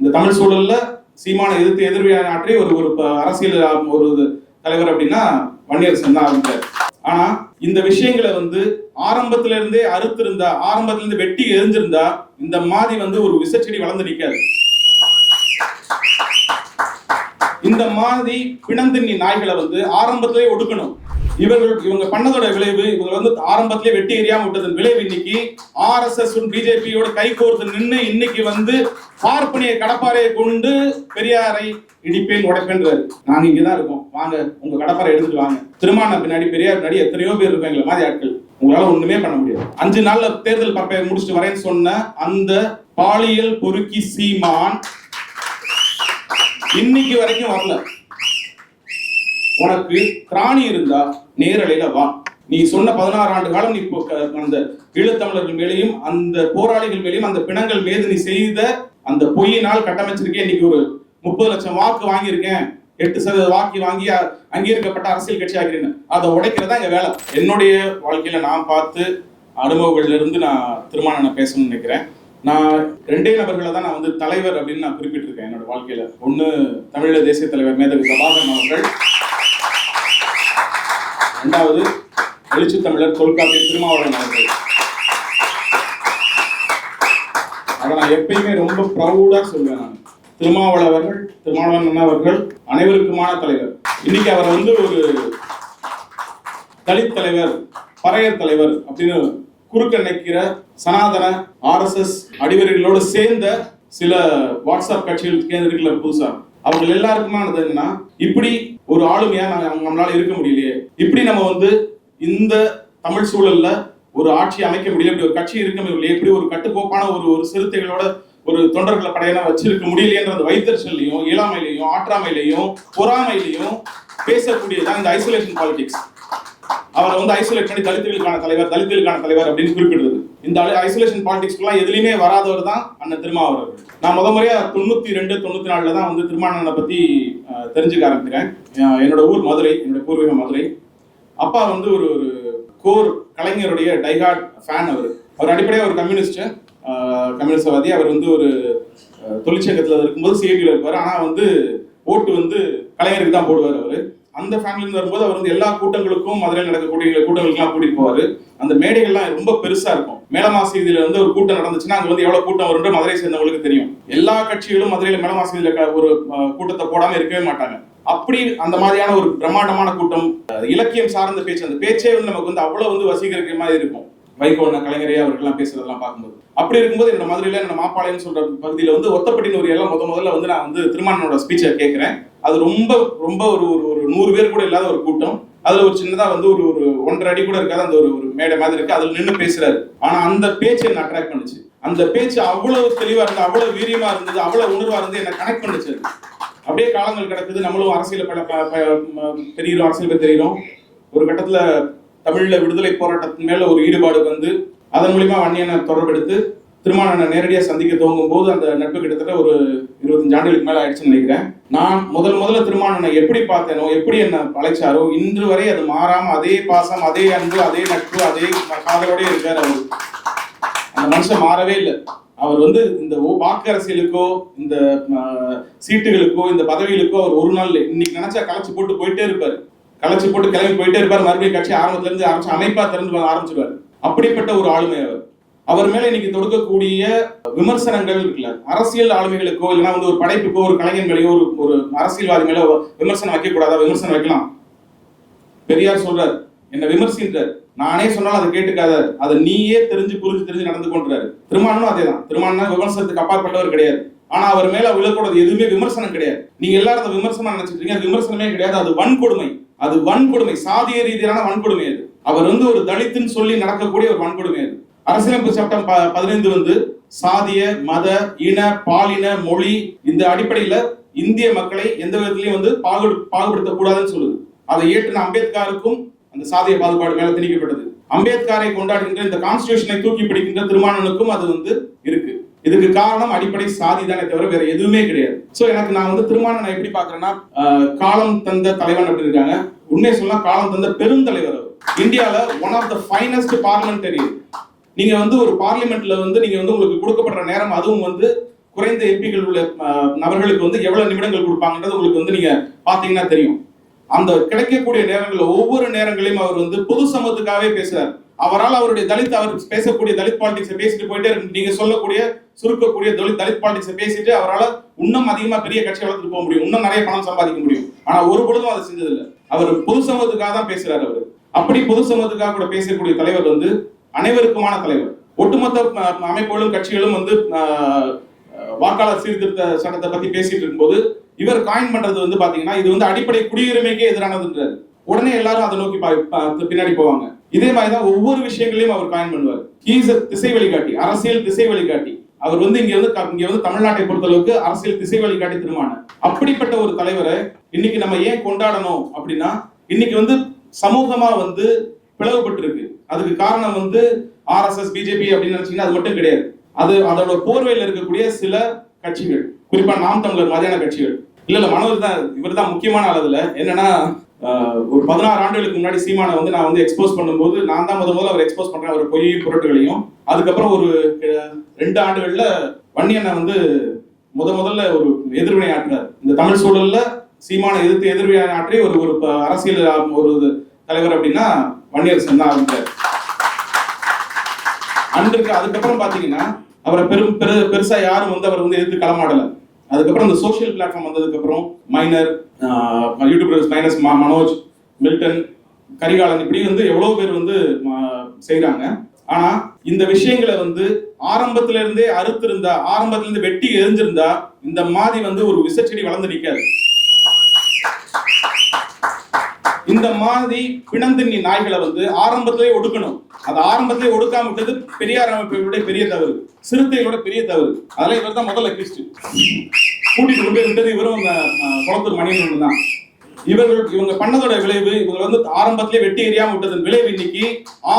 இந்த தமிழ் சூழல்ல சீமான எதிர்த்து எதிர்வியாற்றி ஒரு அரசியல் ஒரு தலைவர் அப்படின்னா வன்னியரசன் தான் ஆரம்பிச்சார். ஆனா இந்த விஷயங்களை வந்து ஆரம்பத்துல இருந்தே அறுத்திருந்தா, ஆரம்பத்துல இருந்து வெட்டி எரிஞ்சிருந்தா இந்த மாதிரி வந்து ஒரு விசச்செடி வளர்ந்து நிற்காது. இந்த மாதிரி பிணந்தின்னி நாய்களை வந்து ஆரம்பத்திலே ஒடுக்கணும். இவங்க பண்ணதோட விளைவு, இவங்க வந்து ஆரம்பத்திலே வெட்டி எறியாம விட்டதன் விளைவு இன்னைக்கு RSS பிஜேபியோட கை கோர்த்து நின்று இன்னைக்கு வந்து பார்ப்பனிய கடப்பாறையை கொண்டு பெரியாரை இடிப்பேன் உடைப்பேன்றாரு. நாங்க இங்கதான் இருக்கோம், வாங்க உங்க கடப்பாறை எடுத்துட்டு வாங்க. திருமான பின்னாடி பெரியார் பின்னாடி எத்தனையோ பேர் இருப்பாங்க மாதிரி ஆட்கள். உங்களால ஒண்ணுமே பண்ண முடியாது. 5 நாள்ல தேர்தல் பரப்பை முடிச்சுட்டு வரேன்னு சொன்ன அந்த பாலியல் பொறுக்கி சீமான் இன்னைக்கு வரைக்கும் வரல. உனக்கு திராணி இருந்தா நேரலையில வா. நீ சொன்ன 16 ஆண்டு காலம் நீ அந்த ஈழத்தமிழர்கள் மேலேயும் அந்த போராளிகள் மேலேயும் அந்த பிணங்கள் மீது நீ செய்த அந்த பொய்யினால் கட்டமைச்சிருக்கேன். இன்னைக்கு ஒரு 30 லட்சம் வாக்கு வாங்கியிருக்கேன், 8% வாக்கு வாங்கி அங்கீகரிக்கப்பட்ட அரசியல் கட்சி ஆகிறேன். அதை உடைக்கிறதா எங்க வேலை. என்னுடைய வாழ்க்கையில நான் பார்த்து அனுபவங்கள்ல இருந்து நான் திருமாவளவனை பேசணும்னு நினைக்கிறேன். நான் 2 நபர்களை தான் நான் வந்து தலைவர் அப்படின்னு நான் குறிப்பிட்டிருக்கேன் என்னோட வாழ்க்கையில. ஒண்ணு தமிழீழ தேசிய தலைவர் மேதகு பிரபாகரன் அவர்கள், 2வது எழுச்சி தமிழர் தொல்காப்பியர் திருமாவளவன் அவர்கள். அதை நான் எப்பயுமே ரொம்ப ப்ரௌடா சொல்லுவேன். நான் திருமாவளவன் அவர்கள் அனைவருக்குமான தலைவர். இன்னைக்கு அவர் வந்து ஒரு தலித் தலைவர், பறையர் தலைவர் அப்படின்னு குறுக்க நிற்கிற சனாதன RSS அடிவர்களோடு சேர்ந்த சில வாட்ஸ்அப் கட்சிகள் கேந்திரங்கள புதுசா அவங்க எல்லாருக்குமானது என்னன்னா, இப்படி ஒரு ஆளுமையா நம்மளால இருக்க முடியலையே, இப்படி நம்ம வந்து இந்த தமிழ் சூழல்ல ஒரு ஆட்சி அமைக்க முடியல, இப்படி ஒரு கட்சி இருக்க முடியலையே, இப்படி ஒரு கட்டுக்கோப்பான ஒரு சிறுத்தைகளோட ஒரு தொண்டர்களை படையனா வச்சிருக்க முடியலையேன்ற அந்த வைத்தறிச்சலையும் இயலாமையிலையும் ஆற்றாமையிலையும் பொறாமையிலையும் பேசக்கூடியதான் இந்த ஐசோலேஷன் பாலிடிக்ஸ். அவரை வந்து ஐசோலேட் பண்ணி தலித்துகளுக்கான தலைவர் அப்படின்னு குறிப்பிடுறது. இந்த ஐசோலேஷன் பாலிடிக்ஸ்லாம் எதுலையுமே வராதவர் தான் அண்ணன் திருமாவளவன். நான் முறையா 92-94 தான் வந்து திருமாவளவனை பத்தி தெரிஞ்சுக்க ஆரம்பிக்கிறேன். என்னோட ஊர் மதுரை, என்னோட பூர்வீக மதுரை. அப்பா வந்து ஒரு கோர் கலைஞருடைய டைஹார்ட் ஃபேன். அவர் அடிப்படையாக ஒரு கம்யூனிஸ்டவாதி. அவர் வந்து ஒரு தொழிற்சங்கத்தில் இருக்கும்போது சிஐடியில் இருப்பார். ஆனால் வந்து ஓட்டு வந்து கலைஞருக்கு தான் போடுவார். அவர் அந்த ஃபேமிலியில வரும்போது அவர் வந்து எல்லா கூட்டங்களுக்கும், மதுரையில் நடக்கக்கூடிய கூட்டங்களுக்குலாம் கூட்டிட்டு போவாரு. அந்த மேடைகள்லாம் ரொம்ப பெருசா இருக்கும். மேலமாசீதியில வந்து ஒரு கூட்டம் நடந்துச்சுன்னா அங்க வந்து எவ்வளவு கூட்டம் வரும்னு மதுரை சேர்ந்தவங்களுக்கு தெரியும். எல்லா கட்சிகளும் மதுரையில மேலமாசீதியில ஒரு கூட்டத்தை போடாம இருக்கவே மாட்டாங்க. அப்படி அந்த மாதிரியான ஒரு பிரம்மாண்டமான கூட்டம், இலக்கியம் சார்ந்த பேச்சு, அந்த பேச்சே வந்து நமக்கு வந்து அவ்வளவு வந்து வசீகரிக்கிற மாதிரி இருக்கும். வைகோண்ண கலைஞரையா அவர்கள்லாம் பேசுறதெல்லாம் பார்க்கும்போது. அப்படி இருக்கும்போது என்னோட மதுரையில என்னோட மாப்பாளையம் சொல்ற பகுதியில வந்து ஒத்தப்பட்டின்னு ஒரு எல்லாம் முதல்ல வந்து நான் வந்து திருமாவளவனோட ஸ்பீச்சை கேட்கிறேன். அது ரொம்ப ரொம்ப ஒரு 100 பேர் கூட இல்லாத ஒரு கூட்டம். அதுல ஒரு சின்னதா வந்து ஒரு 1.5 அடி கூட இருக்காது அந்த ஒரு மேடை மாதிரி இருக்கு. அதுல நின்று பேசுறாரு. ஆனா அந்த பேச்சு என்ன அட்ராக்ட் பண்ணுச்சு. அந்த பேச்சு அவ்வளவு தெளிவா இருந்தது, அவ்வளவு வீரியமா இருந்தது, அவ்வளவு உணர்வா இருந்து என்ன கனெக்ட் பண்ணுச்சு. அப்படியே காலங்கள் கிடக்குது. நம்மளும் அரசியல் தெரியும், அரசியல் தெரியும். ஒரு கட்டத்துல தமிழ்ல விடுதலை போராட்டத்தின் மேல ஒரு ஈடுபாடு வந்து அதன் மூலியமா வன்னியனை தொடர்பெடுத்து திருமாவளவனை நேரடியாக சந்திக்க துவங்கும் போது அந்த நட்பு கிட்டத்தட்ட ஒரு 25 ஆண்டுகளுக்கு மேல ஆயிடுச்சுன்னு நினைக்கிறேன். நான் முதல்ல திருமாவளவனை எப்படி பார்த்தேனோ, எப்படி என்ன அழைச்சாரோ, இன்று வரை அது மாறாம அதே பாசம், அதே அன்பு, அதே நட்பு, அதே காதலோட இருக்காரு. அவர் அந்த மனுஷன் மாறவே இல்லை. அவர் வந்து இந்த வாக்கு அரசியலுக்கோ, இந்த சீட்டுகளுக்கோ, இந்த பதவிகளுக்கோ அவர் ஒரு நாள் இன்னைக்கு நினைச்சா கலைச்சு போட்டு போயிட்டே இருப்பாரு. கலைச்சு போட்டு கிளம்பி போயிட்டே இருப்பார். மறுபடியும் கட்சி ஆரம்பத்துல இருந்து ஆரம்பிச்சு அமைப்பா திறந்து ஆரம்பிச்சிருவாரு. அப்படிப்பட்ட ஒரு ஆளுமை அவர் மேல இன்னைக்கு தொடுக்கக்கூடிய விமர்சனங்கள் இருக்குல்ல, அரசியல் ஆளுமைகளுக்கோ இல்லைன்னா வந்து ஒரு படைப்புக்கோ, ஒரு கலைஞர் மேலேயோ, ஒரு அரசியல்வாதி மேல விமர்சனம் வைக்க கூடாதா? விமர்சனம் வைக்கலாம். பெரியார் சொல்றாரு, என்ன விமர்சின்றார், நானே சொன்னாலும் அதை கேட்டுக்காத, அதை நீயே புரிஞ்சு நடந்து கொண்டாரு. திருமாவளவனும் அதே தான். திருமாவளவன் விமர்சனத்துக்கு அப்பாற்பட்டவர் கிடையாது. ஆனா அவர் மேல விழக்கூடாது எதுவுமே விமர்சனம் கிடையாது. நீங்க எல்லாரும் அதை விமர்சனம் நினைச்சிருக்கீங்க. அது விமர்சனமே கிடையாது. அது வன்கொடுமை, சாதிய ரீதியான வன்கொடுமை. அது அவர் வந்து ஒரு தலித்துன்னு சொல்லி நடக்கக்கூடிய ஒரு வன்கொடுமை. அது அரசியலமைப்பு சட்டம் 15 வந்து சாதிய, மத, இன, பாலின, மொழி இந்த அடிப்படையில இந்திய மக்களை எந்த விதத்திலையும் வந்து பாகுபடுத்தக்கூடாதுன்னு சொல்லுது. அதை ஏற்று அம்பேத்கருக்கும் அந்த சாதிய பாகுபாடு மேல திணிக்கப்பட்டது. அம்பேத்கரை கொண்டாடுகின்ற இந்த கான்ஸ்டிடியூஷனை தூக்கி பிடிக்கின்ற திருமாவளவனுக்கும் அது வந்து இருக்கு. இதுக்கு காரணம் அடிப்படை சாதி தானே தவிர வேற எதுவுமே கிடையாது. சோ எனக்கு நான் வந்து திருமாவளவனை எப்படி பாக்குறேன்னா, காலம் தந்த தலைவன் அப்படி இருக்காங்க. உண்மையை சொல்லலாம், காலம் தந்த பெருந்தலைவர். இந்தியால one of the finest parliamentary. நீங்க வந்து ஒரு பார்லிமெண்ட்ல வந்து நீங்க வந்து உங்களுக்கு கொடுக்கப்படுற நேரம் அதுவும் வந்து குறைந்த எம்பிகள் உள்ள நபர்களுக்கு வந்து எவ்வளவு நிமிடங்கள் கொடுப்பாங்கன்றது உங்களுக்கு வந்து நீங்க பாத்தீங்கன்னா தெரியும். அந்த கிடைக்கக்கூடிய நேரங்களில் ஒவ்வொரு நேரங்களையும் அவர் வந்து பொது சமூகத்துக்காகவே பேசுறாரு. அவரால் அவருடைய அவர் பேசக்கூடிய தலித் பாலிடிக்ஸை பேசிட்டு போயிட்டே நீங்க சொல்லக்கூடிய சுருக்கக்கூடிய தலித் பாலிடிக்ஸை பேசிட்டு அவரால் இன்னும் அதிகமா பெரிய கட்சி வளர்த்துட்டு போக முடியும், இன்னும் நிறைய பணம் சம்பாதிக்க முடியும். ஆனா ஒரு பொழுதும் அதை செஞ்சதில்லை. அவர் பொது சமூகத்துக்காக தான் பேசுறாரு. அவர் அப்படி பொது சமூகத்துக்காக கூட பேசக்கூடிய தலைவர் வந்து அனைவருக்குமான தலைவர். ஒட்டுமொத்த அமைப்புகளும் கட்சிகளும் வந்து வாக்காளர் சீர்திருத்த சட்டத்தை பத்தி பேசிட்டு இருக்கும்போது இவர் காயின் பண்றது வந்து பாத்தீங்கன்னா இது வந்து அடிப்படை குடியுரிமைக்கே எதிரானதுன்றாரு. உடனே எல்லாரும் அதை நோக்கி பின்னாடி போவாங்க. இதே மாதிரிதான் ஒவ்வொரு விஷயங்களையும் அவர் காயின் பண்ணுவார். திசை வழிகாட்டி, அரசியல் திசை வழிகாட்டி. அவர் வந்து இங்க வந்து தமிழ்நாட்டை பொறுத்தளவுக்கு அரசியல் திசை வழிகாட்டி திருமாவளவன். அப்படிப்பட்ட ஒரு தலைவரை இன்னைக்கு நம்ம ஏன் கொண்டாடணும் அப்படின்னா, இன்னைக்கு வந்து சமூகமா வந்து பிளவுபட்டு இருக்கு. அதுக்கு காரணம் வந்து RSS BJP அப்படின்னு நினைச்சீங்கன்னா அது மட்டும் கிடையாது. அது அதோட போர்வையில் இருக்கக்கூடிய சில கட்சிகள், குறிப்பா நாம் தமிழர் மாதிரியான கட்சிகள். இல்ல மனோஜ் தான், இவர் தான் முக்கியமான அளவுல. என்னன்னா, ஒரு 16 ஆண்டுகளுக்கு முன்னாடி சீமானை வந்து நான் வந்து எக்ஸ்போஸ் பண்ணும்போது நான் தான் முதல்ல அவர் எக்ஸ்போஸ் பண்றேன், அவர் பொய் பொருட்களையும். அதுக்கப்புறம் ஒரு 2 ஆண்டுகள்ல வன்னியனை வந்து முதல்ல ஒரு எதிர்வினை ஆற்றுறார். இந்த தமிழ் சூழல்ல சீமானை எதிர்த்து எதிர்வினை ஆற்றி ஒரு அரசியல் ஒரு தலைவர் அப்படின்னா வன்னியர் சென் தான் ஆரம்பிச்சார் அன்றைக்கு. அதுக்கப்புறம் பாத்தீங்கன்னா அவரை பெருசா யாரும் வந்து அவர் வந்து எதிர்த்து களமாடல. அதுக்கப்புறம் இந்த சோசியல் பிளாட்ஃபார்ம் வந்ததுக்கு அப்புறம் minor, YouTubers minus Manoj, Milton, Karikalan, இப்படி வந்து எவ்வளவு பேர் வந்து செய்யறாங்க. ஆனா இந்த விஷயங்களை வந்து ஆரம்பத்துல இருந்தே அறுத்திருந்தா, ஆரம்பத்துல இருந்து வெட்டி எரிஞ்சிருந்தா இந்த மாதிரி வந்து ஒரு விசச்செடி வளர்ந்து நிற்காது. இந்த மாதிரி பிணந்தின்னி நாய்களை வந்து ஆரம்பத்திலே ஒடுக்கணும். அது ஆரம்பத்திலே ஒடுக்காம விட்டது பெரியார் அமைப்புகளுடைய பெரிய தவறு, சிறுத்தைகளோட பெரிய தவறு. அதெல்லாம் இவர் தான் முதல்ல கிறிஸ்து கூட்டிட்டு கொண்டு விட்டது இவரும் குளத்தூர் மணியன் தான். இவங்க பண்ணதோட விளைவு, இவங்க வந்து ஆரம்பத்திலே வெட்டி எறியாம விட்டதன் விளைவு இன்னைக்கு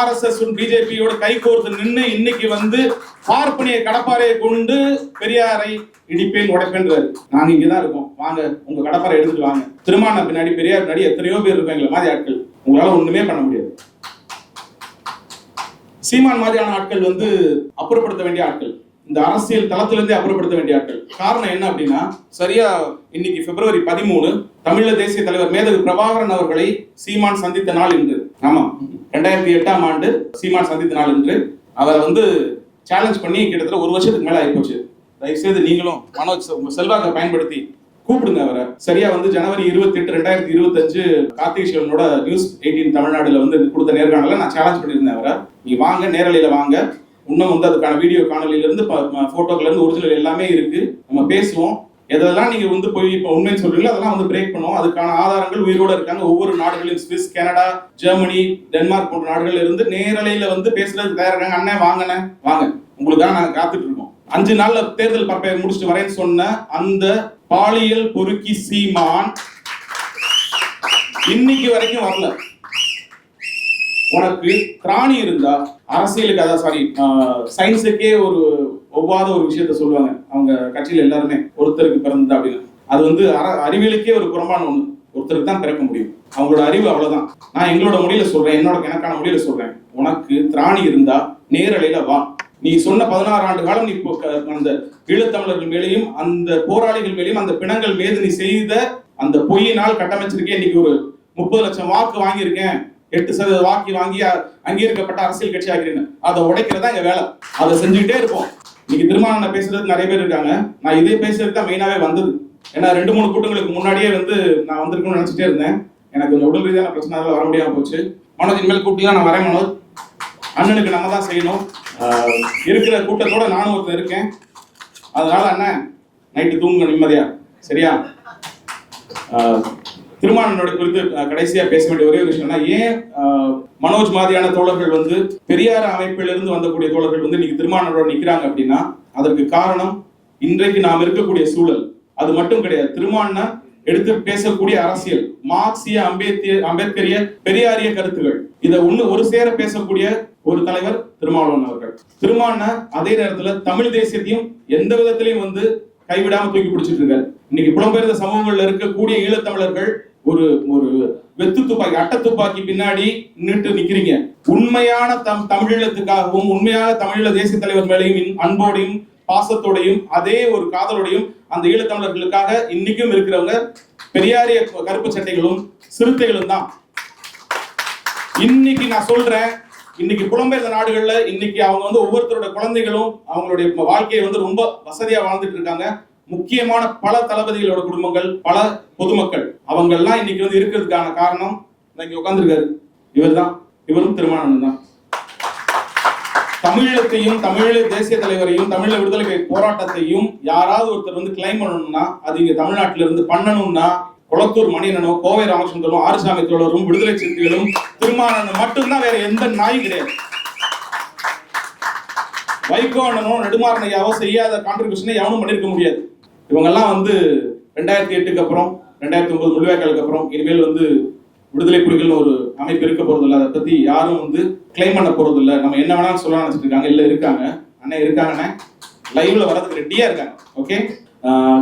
RSS BJPயோட கை கோர்த்து நின்று இன்னைக்கு வந்து பார்ப்பனிய கடப்பாறையை கொண்டு பெரியாரை இடிப்பேன் உடைப்பேன்றாரு. நாங்க இங்கதான் இருக்கோம், வாங்க உங்க கடப்பாறை எடுத்துட்டு வாங்க. திருமாவளவன் பின்னாடி, பெரியார் பின்னாடி எத்தனையோ பேர் இருப்பாங்க மாதிரி ஆட்கள். உங்களால ஒண்ணுமே பண்ண முடியாது. சீமான் மாதிரியான ஆட்கள் வந்து அப்புறப்படுத்த வேண்டிய ஆட்கள், இந்த அரசியல் தளத்திலிருந்தே அப்புறப்படுத்த வேண்டிய ஆட்கள். காரணம் என்ன அப்படின்னா, சரியா இன்னைக்கு பிப்ரவரி 13 தமிழக தேசிய தலைவர் மேதகு பிரபாகரன் அவர்களை சீமான் சந்தித்த நாள் இன்று. ஆமா, 2008ஆம் ஆண்டு சீமான் சந்தித்த நாள் இன்று. அவரை வந்து சேலஞ்ச் பண்ணி கிட்டத்தட்ட 1 வருஷத்துக்கு மேல ஆயிப்போச்சு. தயவுசெய்து நீங்களும் மனோஜ் உங்க செல்வாக்கை பயன்படுத்தி கூப்பிடுங்க அவரை. சரியா வந்து ஜனவரி 28, 2025 கார்த்திக் சிவனோட நியூஸ் 18 தமிழ்நாடுல வந்து கொடுத்த நேர்காணல நான் சேலஞ்ச் பண்ணியிருந்தேன் அவரை. நீ வாங்க, நேரலையில வாங்க. இன்னும் வந்து அதுக்கான வீடியோ காணொலியில இருந்து போட்டோக்கள் இருந்து ஒரிஜினல் எல்லாமே இருக்கு. நம்ம பேசுவோம். எதெல்லாம் நீங்க வந்து போய் இப்ப உண்மைன்னு சொல்றீங்களோ அதெல்லாம் வந்து பிரேக் பண்ணுவோம். அதுக்கான ஆதாரங்கள் உயிரோட இருக்காங்க. ஒவ்வொரு நாடுகளிலும் ஸ்விஸ், கனடா, ஜெர்மனி, டென்மார்க் போன்ற நாடுகள் இருந்து நேரலையில வந்து பேசுறதுக்கு தயாரா இருக்காங்க. அண்ணன் வாங்கண்ணே வாங்க, உங்களுக்காக நாங்க காத்துட்டு இருக்கோம். 5 நாள்ல தேர்தல் பரப்பை முடிச்சுட்டு வரேன்னு சொன்ன அந்த பாலியல் பொறுக்கி சீமான் இன்னைக்கு வரைக்கும் வரல. உனக்கு திராணி இருந்தா அரசியலுக்கு, அதான் சயின்ஸுக்கே ஒரு ஒவ்வாத ஒரு விஷயத்த சொல்லுவாங்க அவங்க கட்சியில எல்லாருமே, ஒருத்தருக்கு பிறந்தது அப்படின்னு. அது வந்து அறிவியலுக்கே ஒரு புறம்பான ஒண்ணு. ஒருத்தருக்கு தான் பிறக்க முடியும், அவங்களோட அறிவு அவ்வளவுதான். நான் எங்களோட மொழியில சொல்றேன், எனக்கான மொழியில சொல்றேன். உனக்கு திராணி இருந்தா நேரலையில வா. நீ சொன்ன 16 ஆண்டு காலம் நீ அந்த ஈழத்தமிழர்கள் மேலேயும் அந்த போராளிகள் மேலேயும் அந்த பிணங்கள் மீது நீ செய்த அந்த பொய்யினால் கட்டமைச்சிருக்கேன். இன்னைக்கு ஒரு 30 லட்சம் வாக்கு வாங்கியிருக்கேன், 8% வாக்கு வாங்கி அங்கீகரிக்கப்பட்ட அரசியல் கட்சி ஆகிறேன்னு. அதை உடைக்கிறதா எங்க வேலை. அதை செஞ்சுக்கிட்டே இருப்போம். இன்னைக்கு திருமாவளவன் பேசுறதுக்கு நிறைய பேர் இருக்காங்க. நான் இதே பேசுறதுக்கு தான் மெயினாவே வந்தது. ஏன்னா 2-3 கூட்டங்களுக்கு முன்னாடியே வந்து நான் வந்திருக்கணும்னு நினைச்சிட்டே இருந்தேன். எனக்கு கொஞ்சம் உடல் ரீதியான பிரச்சனை வர முடியாம போச்சு. மனோஜ் இனிமேல் கூப்பிட்டீங்கன்னா நான் வரேன் மனோஜ். அண்ணனுக்கு நம்ம தான் செய்யணும். இருக்கிற கூட்டத்தோட நானும் ஒருத்தர் இருக்கேன். அதனால அண்ணன் நைட்டு தூங்க நிம்மதியா, சரியா? திருமாவளவனோட குறித்து கடைசியா பேச வேண்டிய ஒரே விஷயம்னா, ஏன் மனோஜ் மாதிரியான தோழர்கள் வந்து பெரியார் அமைப்பிலிருந்து வந்தக்கூடிய தோழர்கள் வந்து இன்னைக்கு திருமாவளவனோட நிக்கிறாங்க அப்படின்னா, அதற்கு காரணம் இன்றைக்கு நாம் இருக்கக்கூடிய சூழல். அது மட்டும் கிடையாது, திருமாவளவன் எடுத்து பேசக்கூடிய அரசியல், மார்க்சிய, அம்பேத்கரிய, பெரியாரிய கருத்துகள், இதை ஒரு சேர பேசக்கூடிய ஒரு தலைவர் திருமாவளவன் அவர்கள். திருமாவளவன் அதே நேரத்துல தமிழ் தேசியத்தையும் எந்த விதத்திலையும் வந்து கைவிடாம தூக்கி பிடிச்சிட்டு இருக்காரு. இன்னைக்கு புலம்பெயர்ந்த சமூகங்கள்ல இருக்கக்கூடிய ஈழத்தமிழர்கள் ஒரு வெத்து துப்பாக்கி, அட்டை துப்பாக்கி பின்னாடி நிக்கிறீங்க. உண்மையான தமிழீழத்துக்காகவும் உண்மையான தமிழீழ தேசிய தலைவர் மேலையும் அன்போடையும் பாசத்தோடையும் அதே ஒரு காதலோடையும் அந்த ஈழத்தமிழர்களுக்காக இன்னைக்கும் இருக்கிறவங்க பெரியாரிய கருப்பு சட்டைகளும் சிறுத்தைகளும் தான். இன்னைக்கு நான் சொல்றேன், இன்னைக்கு புலம்பெயர்ந்த நாடுகள்ல இன்னைக்கு அவங்க வந்து ஒவ்வொருத்தரோட குழந்தைகளும் அவங்களுடைய வாழ்க்கையை வந்து ரொம்ப வசதியா வாழ்ந்துட்டு இருக்காங்க. முக்கியமான பல தளபதிகளோட குடும்பங்கள், பல பொதுமக்கள் அவங்க எல்லாம் இன்னைக்கு வந்து இருக்கிறதுக்கான காரணம் இங்க உட்கார்ந்துருக்காரு இவர்தான். இவரும் திருமாவளவன் தான். தமிழீழத்தையும் தமிழீழ தேசிய தலைவரையும் தமிழீழ விடுதலை போராட்டத்தையும் யாராவது ஒருத்தர் வந்து கிளைம் பண்ணணும்னா அது இங்க தமிழ்நாட்டில இருந்து பண்ணணும்னா கொளத்தூர் மணியனோ, கோவை ராமச்சந்திரனும், ஆறுசாமி தோழரும், விடுதலை சிறுத்தைகளும், திருமாவளவன் மட்டும்தான், வேற எந்த நாயும் கிடையாது. வைகோ அண்ணனோ நெடுமாறனையாவோ செய்யாத கான்ட்ரிபியூஷனை எவனும் பண்ணிருக்க முடியாது. இவங்கெல்லாம் வந்து 2008க்கு அப்புறம் 2009 முள்ளிவாய்க்காலுக்கு அப்புறம் இனிமேல் வந்து விடுதலை புலிகள்னு ஒரு அமைப்பு இருக்க போறது இல்லை. அதை பத்தி யாரும் வந்து கிளைம் பண்ண போறது இல்லை. நம்ம என்ன வேணாலும் சொல்ல நினைச்சிட்டு இருக்காங்க. இல்ல இருக்காங்க அண்ணன், இருக்காங்கண்ணே, லைவ்ல வரதுக்கு ரெடியா இருக்காங்க. ஓகே.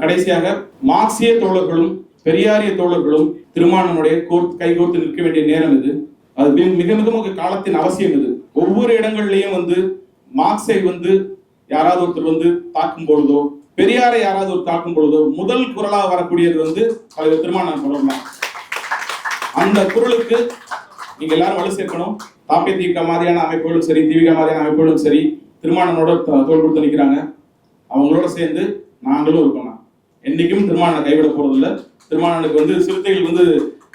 கடைசியாக மார்க்சிய தோழர்களும் பெரியாரிய தோழர்களும் திருமாவளவனுடைய கைகோர்த்து நிற்க வேண்டிய நேரம் இது. அது மிக மிக மிக காலத்தின் அவசியம் இது. ஒவ்வொரு இடங்கள்லயும் வந்து மார்க்ஸை வந்து யாராவது ஒருத்தர் வந்து தாக்கும் பொழுதோ, பெரியாரை யாராவது ஒரு தாக்கும் பொழுதோ முதல் குரலா வரக்கூடியது வந்து தலைவர் திருமாவளவன் குரல் தான். அந்த குரலுக்கு நீங்க எல்லாரும் வலு சேர்க்கணும். தாப்பத்திக மாதிரியான அமைப்புகளும் சரி, தீவிக மாதிரியான அமைப்புகளும் சரி, திருமாவளவனோட தோள் கொடுத்து நிற்கிறாங்க. அவங்களோட சேர்ந்து நாங்களும் இருக்கணும். என்னைக்கும் திருமாவளவனை கைவிட போறது இல்லை. திருமாவளவனுக்கு வந்து சிறுத்தைகள் வந்து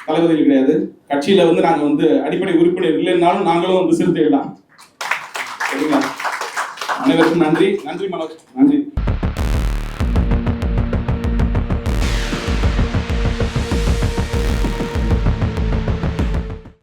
தளபதிகள் கிடையாது. கட்சியில வந்து நாங்க வந்து அடிப்படை உறுப்பினர் இல்லைன்னாலும் நாங்களும் வந்து சிறுத்தைகள் தான். சரிங்களா? அனைவருக்கும் நன்றி. நன்றி மனோஜ். நன்றி.